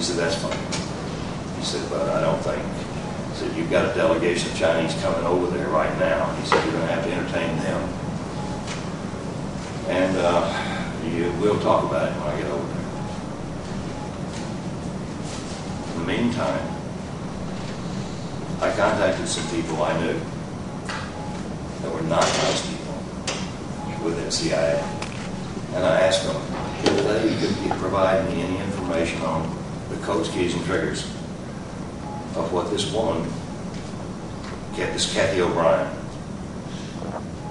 said, that's funny. He said, but I don't think. He said, you've got a delegation of Chinese coming over there right now. He said, you're going to have to entertain them. And we'll talk about it when I get over there. In the meantime, I contacted some people I knew that were not nice people within CIA. And I asked them if they could provide me any information on the codes, keys, and triggers of what this woman, this Cathy O'Brien,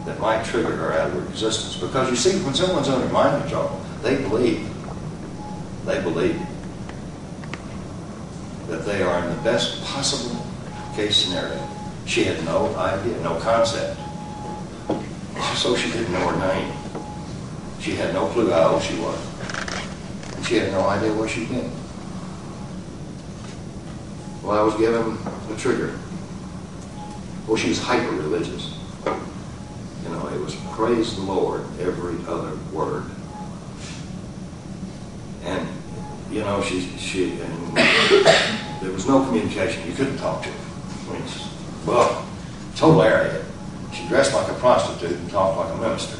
that might trigger her out of her existence. Because you see, when someone's under mind control, they believe that they are in the best possible case scenario. She had no idea, no concept. So she didn't know her name. She had no clue how old she was. And she had no idea where she'd been. Well, I was given a trigger. Well, she was hyper-religious. You know, it was praise the Lord every other word. And, you know, and there was no communication. You couldn't talk to her. I mean, well, total airhead. She dressed like a prostitute and talked like a minister.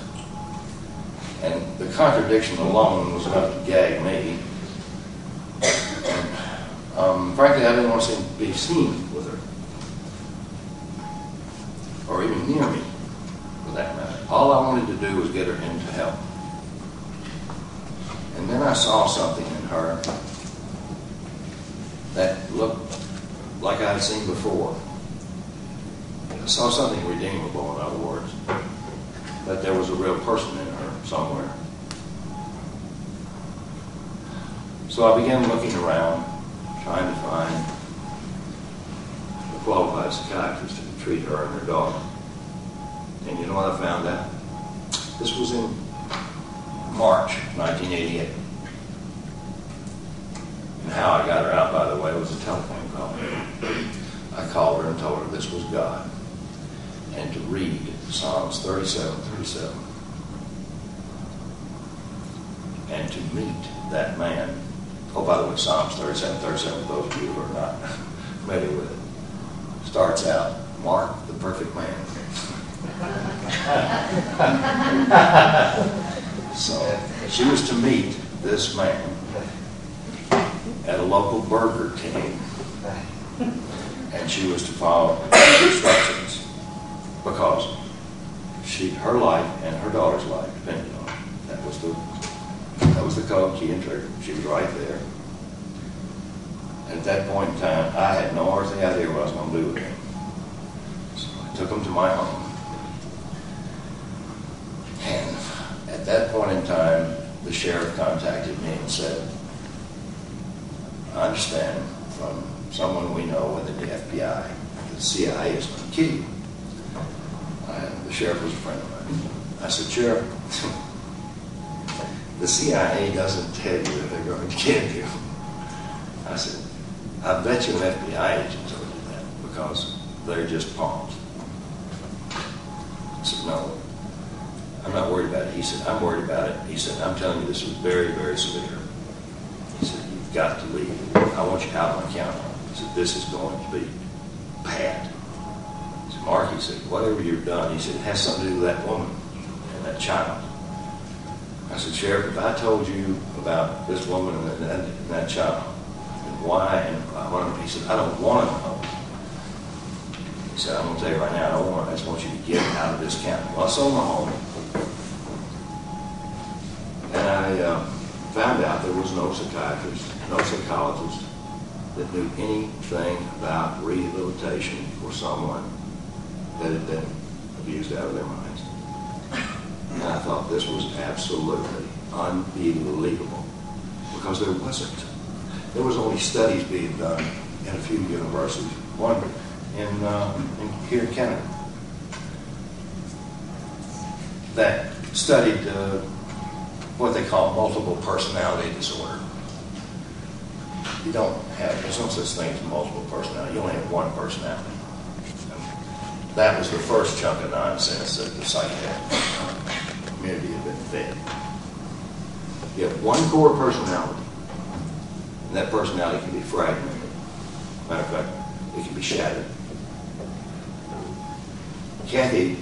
And the contradiction alone was enough to gag me. And, frankly, I didn't want to be seen with her. Or even near me, for that matter. All I wanted to do was get her into help. And then I saw something in her that looked like I had seen before. I saw something redeemable, in other words. That there was a real person in her somewhere. So I began looking around, trying to find a qualified psychiatrist to treat her and her daughter. And you know what I found out? This was in March 1988. And how I got her out, by the way, was a telephone call. I called her and told her this was God. And to read Psalms 37:37. And to meet that man. Oh, by the way, Psalms 37:37, for those of you who are not familiar with it, starts out, Mark the perfect man. So she was to meet this man at a local Burger King, and she was to follow instructions because her life and her daughter's life depended on it. That was the code, key, and trigger. She was right there. And at that point in time, I had no earthly idea what I was going to do with him. So I took him to my home. And at that point in time, the sheriff contacted me and said, I understand from someone we know within the FBI that the CIA is going to kill you. The sheriff was a friend of mine. I said, Sheriff, the CIA doesn't tell you that they're going to kill you. I said, I bet you an FBI agent told you that because they're just pawns. I said, no, I'm not worried about it. He said, I'm worried about it. He said, I'm telling you this was very, very severe. He said, you've got to leave. I want you out on counter. He said, this is going to be bad. He said, Mark, he said, whatever you've done, he said, it has something to do with that woman and that child. I said, Sheriff, if I told you about this woman and that child, and why, and he said, I don't want to know. He said, I'm going to tell you right now, I just want you to get out of this county. Well, I sold my home. And I found out there was no psychiatrist, no psychologist that knew anything about rehabilitation for someone that had been abused out of their minds. And I thought this was absolutely unbelievable because there wasn't. There was only studies being done in a few universities, one here in Canada, that studied what they call multiple personality disorder. There's no such thing as multiple personality. You only have one personality. That was the first chunk of nonsense that the psychiatric community had been fed. You have one core personality, And that personality can be fragmented. Matter of fact, it can be shattered. Cathy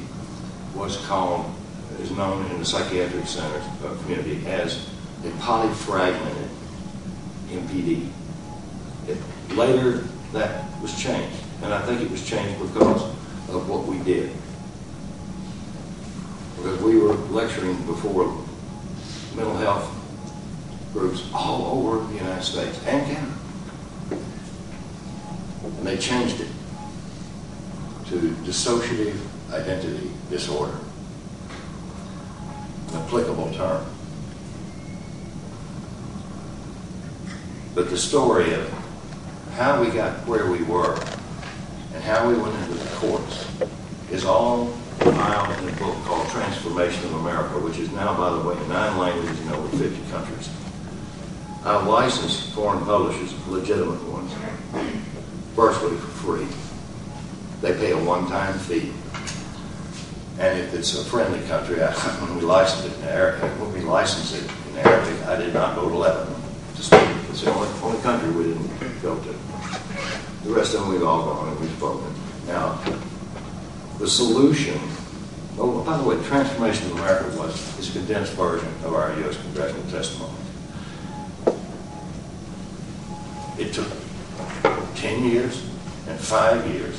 is known in the psychiatric center community as a polyfragmented MPD. Later, that was changed, and I think it was changed because of what we did. Because we were lecturing before mental health groups all over the United States and Canada. And they changed it to dissociative identity disorder, an applicable term. But the story of how we got where we were and how we went into the courts is all compiled in a book called Transformation of America, which is now, by the way, in 9 languages in over 50 countries. I've licensed foreign publishers, legitimate ones, virtually for free. They pay a one-time fee. And if it's a friendly country, when we license it in Arabic, I did not go to Lebanon to speak. It's the only country we didn't go to. The rest of them we've all gone and we've spoken. Now, the solution, oh, by the way, Transformation of America is a condensed version of our U.S. congressional testimony. It took 10 years and 5 years.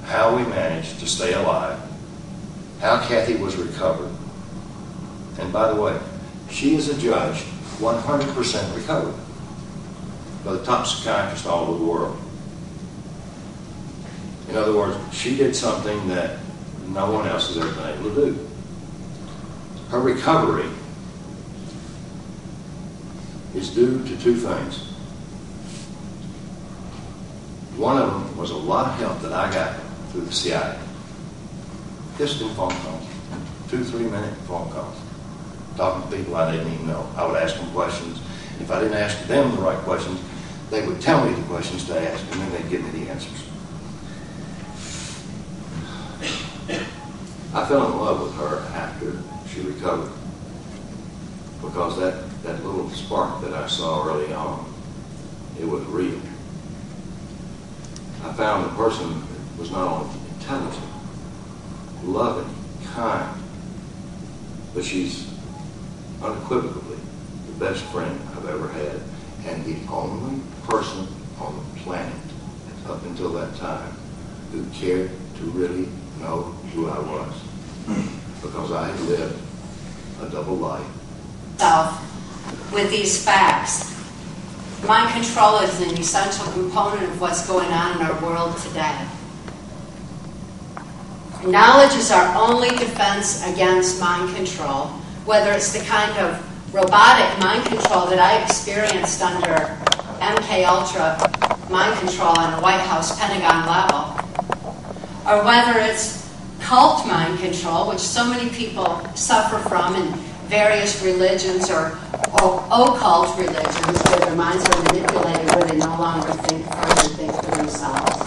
How we managed to stay alive, how Cathy was recovered. And by the way, she is a judge 100% recovered by the top psychiatrists all over the world. In other words, she did something that no one else has ever been able to do. Her recovery is due to 2 things. One of them was a lot of help that I got through the CIA. Just in phone calls, 2-3-minute phone calls, talking to people I didn't even know. I would ask them questions. If I didn't ask them the right questions, they would tell me the questions to ask, and then they'd give me the answers. I fell in love with her after she recovered, because that little spark that I saw early on, it was real. I found the person was not only intelligent, loving, kind, but she's unequivocally the best friend I've ever had, and the only person on the planet up until that time who cared to really know who I was, because I had lived a double life. With these facts, mind control is an essential component of what's going on in our world today. Knowledge is our only defense against mind control, whether it's the kind of robotic mind control that I experienced under MKULTRA mind control on a White House Pentagon level, or whether it's cult mind control, which so many people suffer from in various religions or occult religions, where their minds are manipulated, where they no longer think for themselves.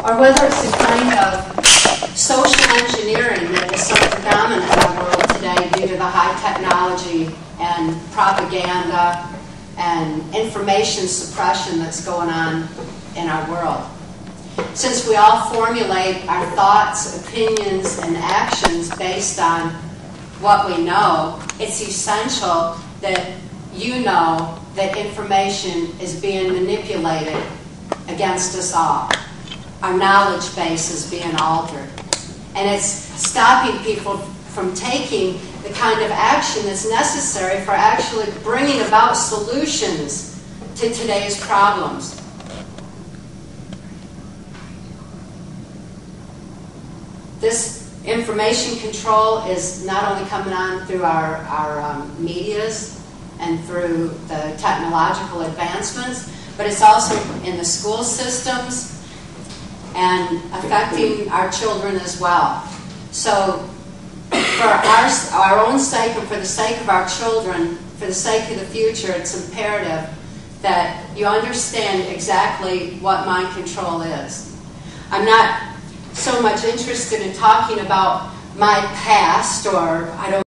Or whether it's the kind of social engineering that is so predominant in our world today due to the high technology and propaganda and information suppression that's going on in our world. Since we all formulate our thoughts, opinions, and actions based on what we know, it's essential that you know that information is being manipulated against us all. Our knowledge base is being altered. And it's stopping people from taking the kind of action that's necessary for actually bringing about solutions to today's problems. This information control is not only coming on through our medias and through the technological advancements, but it's also in the school systems and affecting our children as well. So for our own sake and for the sake of our children, for the sake of the future, it's imperative that you understand exactly what mind control is. I'm not so much interested in talking about my past, or I don't